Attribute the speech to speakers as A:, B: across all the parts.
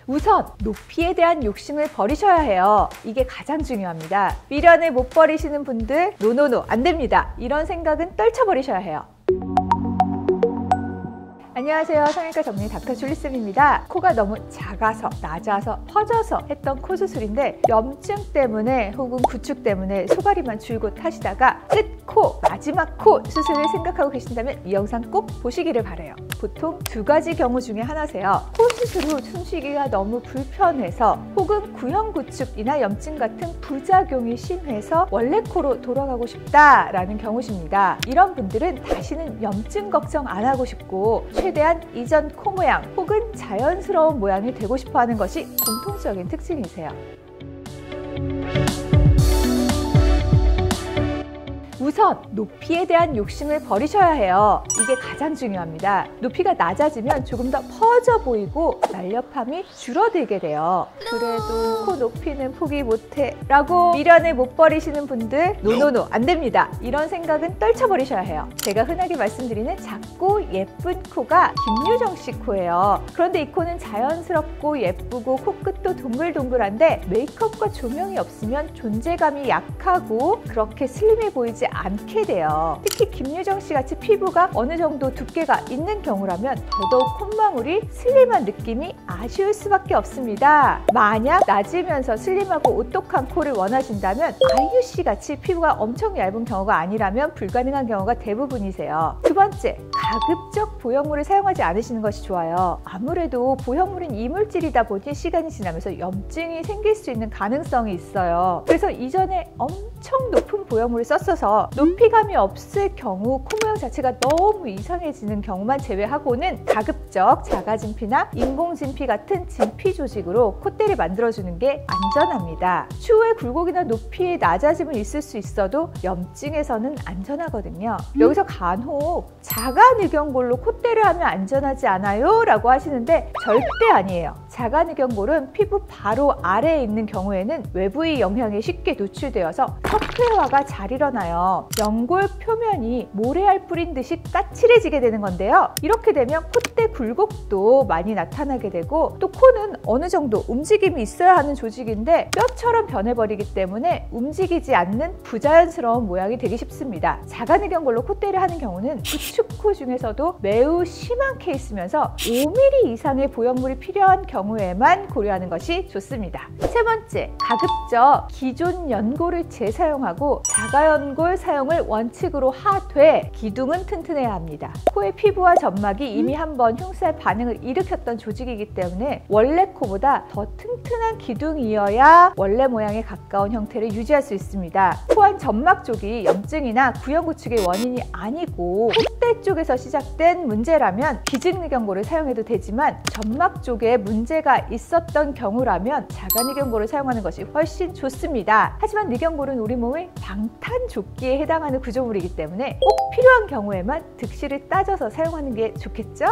A: 우선 높이에 대한 욕심을 버리셔야 해요. 이게 가장 중요합니다. 미련을 못 버리시는 분들 노노노 안 됩니다. 이런 생각은 떨쳐버리셔야 해요. 안녕하세요. 성형외과 전문의 닥터 줄리쌤입니다. 코가 너무 작아서, 낮아서, 퍼져서 했던 코 수술인데 염증 때문에 혹은 구축 때문에 소가리만 줄곧 하시다가 끝코, 마지막 코 수술을 생각하고 계신다면 이 영상 꼭 보시기를 바라요. 보통 두 가지 경우 중에 하나세요. 코 수술 후 숨쉬기가 너무 불편해서 혹은 구형 구축이나 염증 같은 부작용이 심해서 원래 코로 돌아가고 싶다라는 경우십니다. 이런 분들은 다시는 염증 걱정 안 하고 싶고 최대한 이전 코 모양 혹은 자연스러운 모양이 되고 싶어 하는 것이 공통적인 특징이세요. 우선 높이에 대한 욕심을 버리셔야 해요. 이게 가장 중요합니다. 높이가 낮아지면 조금 더 퍼져 보이고 날렵함이 줄어들게 돼요. 그래도 코 높이는 포기 못해 라고 미련을 못 버리시는 분들 노노노 안 됩니다. 이런 생각은 떨쳐버리셔야 해요. 제가 흔하게 말씀드리는 작고 예쁜 코가 김유정 씨 코예요. 그런데 이 코는 자연스럽고 예쁘고 코끝도 동글동글한데 메이크업과 조명이 없으면 존재감이 약하고 그렇게 슬림해 보이지 않게 돼요. 특히 김유정 씨 같이 피부가 어느 정도 두께가 있는 경우라면 더더욱 콧망울이 슬림한 느낌이 아쉬울 수밖에 없습니다. 만약 낮으면서 슬림하고 오똑한 코를 원하신다면 아이유 씨 같이 피부가 엄청 얇은 경우가 아니라면 불가능한 경우가 대부분이세요. 두 번째, 가급적 보형물을 사용하지 않으시는 것이 좋아요. 아무래도 보형물은 이물질이다 보니 시간이 지나면서 염증이 생길 수 있는 가능성이 있어요. 그래서 이전에 엄청 높은 보형물을 썼어서 높이감이 없을 경우 코 모양 자체가 너무 이상해지는 경우만 제외하고는 가급적 자가진피나 인공진피 같은 진피 조직으로 콧대를 만들어주는 게 안전합니다. 추후에 굴곡이나 높이의 낮아짐은 있을 수 있어도 염증에서는 안전하거든요. 여기서 간혹 자가늑연골로 콧대를 하면 안전하지 않아요? 라고 하시는데 절대 아니에요. 자가늑연골은 피부 바로 아래에 있는 경우에는 외부의 영향에 쉽게 노출되어서 석회화가 잘 일어나요. 연골 표면이 모래알 뿌린 듯이 까칠해지게 되는 건데요. 이렇게 되면 콧대 굴곡도 많이 나타나게 되고 또 코는 어느 정도 움직임이 있어야 하는 조직인데 뼈처럼 변해버리기 때문에 움직이지 않는 부자연스러운 모양이 되기 쉽습니다. 자가늑연골로 콧대를 하는 경우는 구축코 중에서도 매우 심한 케이스면서 5mm 이상의 보형물이 필요한 경우에만 고려하는 것이 좋습니다. 세 번째, 가급적 기존 연골을 재사용하고 자가연골 사용을 원칙으로 하되 기둥은 튼튼해야 합니다. 코의 피부와 점막이 이미 한번 흉살 반응을 일으켰던 조직이기 때문에 원래 코보다 더 튼튼한 기둥이어야 원래 모양에 가까운 형태를 유지할 수 있습니다. 코안 점막 쪽이 염증이나 구형 구축의 원인이 아니고 콧대 쪽에서 시작된 문제라면 기증늑연골을 사용해도 되지만 점막 쪽에 문제가 있었던 경우라면 자가늑연골을 사용하는 것이 훨씬 좋습니다. 하지만 늑연골은 우리 몸의 방탄조끼에 해당하는 구조물이기 때문에 꼭 필요한 경우에만 득실을 따져서 사용하는 게 좋겠죠?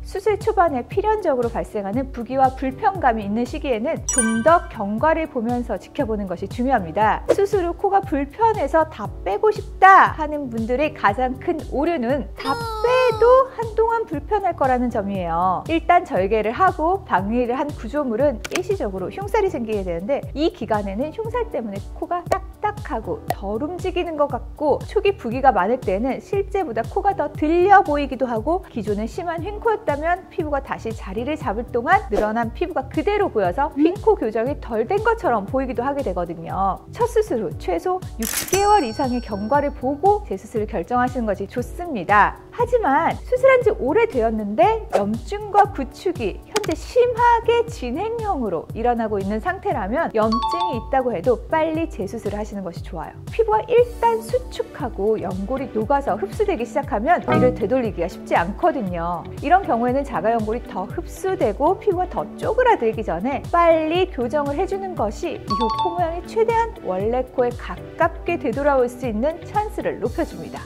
A: 수술 초반에 필연적으로 발생하는 부기와 불편감이 있는 시기에는 좀 더 경과를 보면서 지켜보는 것이 중요합니다. 수술 후 코가 불편해서 다 빼고 싶다 하는 분들의 가장 큰 오류는 다 빼도 한동안 불편할 거라는 점이에요. 일단 절개를 하고 방리를 한 구조물은 일시적으로 흉살이 생기게 되는데 이 기간에는 흉살 때문에 코가 딱딱하고 덜 움직이는 것 같고 초기 부기가 많을 때는 실제보다 코가 더 들려 보이기도 하고 기존에 심한 횡코였다면 피부가 다시 자리를 잡을 동안 늘어난 피부가 그대로 보여서 윙코 교정이 덜 된 것처럼 보이기도 하게 되거든요. 첫 수술 후 최소 6개월 이상의 경과를 보고 재수술을 결정하시는 것이 좋습니다. 하지만 수술한 지 오래되었는데 염증과 구축이 현재 심하게 진행형으로 일어나고 있는 상태라면 염증이 있다고 해도 빨리 재수술을 하시는 것이 좋아요. 피부가 일단 수축하고 연골이 녹아서 흡수되기 시작하면 이를 되돌리기가 쉽지 않거든요. 이런 경우에는 자가연골이 더 흡수되고 피부가 더 쪼그라들기 전에 빨리 교정을 해주는 것이 이후 코 모양이 최대한 원래 코에 가깝게 되돌아올 수 있는 찬스를 높여줍니다.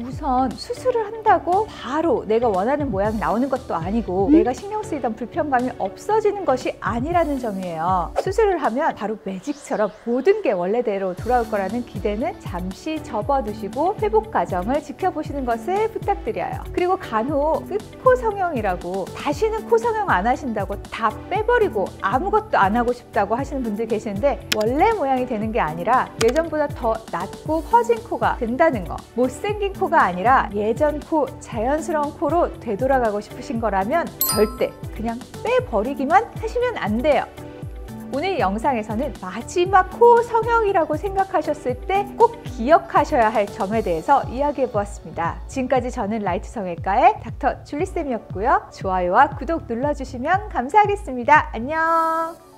A: 우선 그러면 수술을 한다고 바로 내가 원하는 모양이 나오는 것도 아니고 내가 신경 쓰이던 불편감이 없어지는 것이 아니라는 점이에요. 수술을 하면 바로 매직처럼 모든 게 원래대로 돌아올 거라는 기대는 잠시 접어두시고 회복 과정을 지켜보시는 것을 부탁드려요. 그리고 간혹 끝코 성형이라고 다시는 코 성형 안 하신다고 다 빼버리고 아무것도 안 하고 싶다고 하시는 분들 계시는데, 원래 모양이 되는 게 아니라 예전보다 더 낮고 퍼진 코가 된다는 거, 못생긴 코가 아니라 예전 코, 자연스러운 코로 되돌아가고 싶으신 거라면 절대 그냥 빼버리기만 하시면 안 돼요. 오늘 영상에서는 마지막 코 성형이라고 생각하셨을 때 꼭 기억하셔야 할 점에 대해서 이야기해 보았습니다. 지금까지 저는 라이트 성형외과의 닥터 줄리쌤이었고요. 좋아요와 구독 눌러주시면 감사하겠습니다. 안녕.